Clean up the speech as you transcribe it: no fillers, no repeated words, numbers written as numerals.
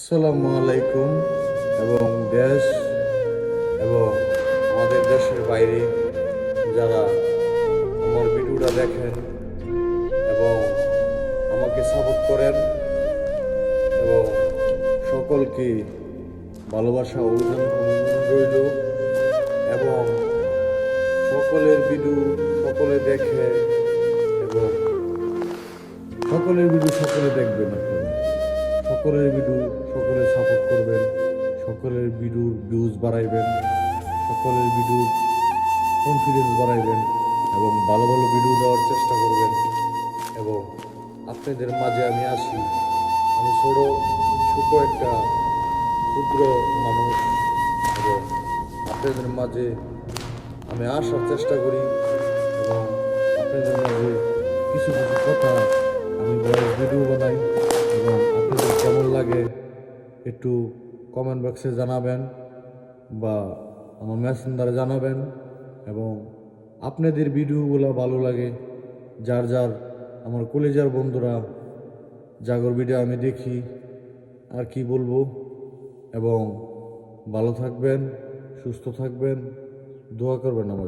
আসসালামু আলাইকুম। এবং দেশ এবং আমাদের দেশের বাইরে যারা আমার ভিডিওটা দেখেন এবং আমাকে সাপোর্ট করেন এবং সকলকে ভালোবাসা ও অভিনন্দন রইল। এবং সকলের ভিডিও সকলে দেখে এবং সকলের ভিডিও সকলে দেখবেন। আপনারা সকলের ভিডিও সকলে সাপোর্ট করবেন, সকলের ভিডিও ভিউজ বাড়াইবেন, সকলের ভিডিও কনফিডেন্স বাড়াইবেন এবং ভালো ভালো ভিডিও দেওয়ার চেষ্টা করবেন। এবং আপনাদের মাঝে আমি আসি, আমি ছোট একটা ক্ষুদ্র মানুষ এবং আপনাদের মাঝে আমি আসার চেষ্টা করি এবং আপনাদের মাঝে কিছু কিছু কথা আমি ভয়েস ভিডিও বানাই এবং আপনাদের কেমন লাগে একটু কমেন্ট বক্সে জানাবেন বা আমার মেসেঞ্জারে জানাবেন। এবং আপনাদের ভিডিওগুলো ভালো লাগে যার যার আমার কলেজের বন্ধুরা জাগর ভিডিও আমি দেখি, আর কি বলবো। এবং ভালো থাকবেন, সুস্থ থাকবেন, দোয়া করবেন আমার।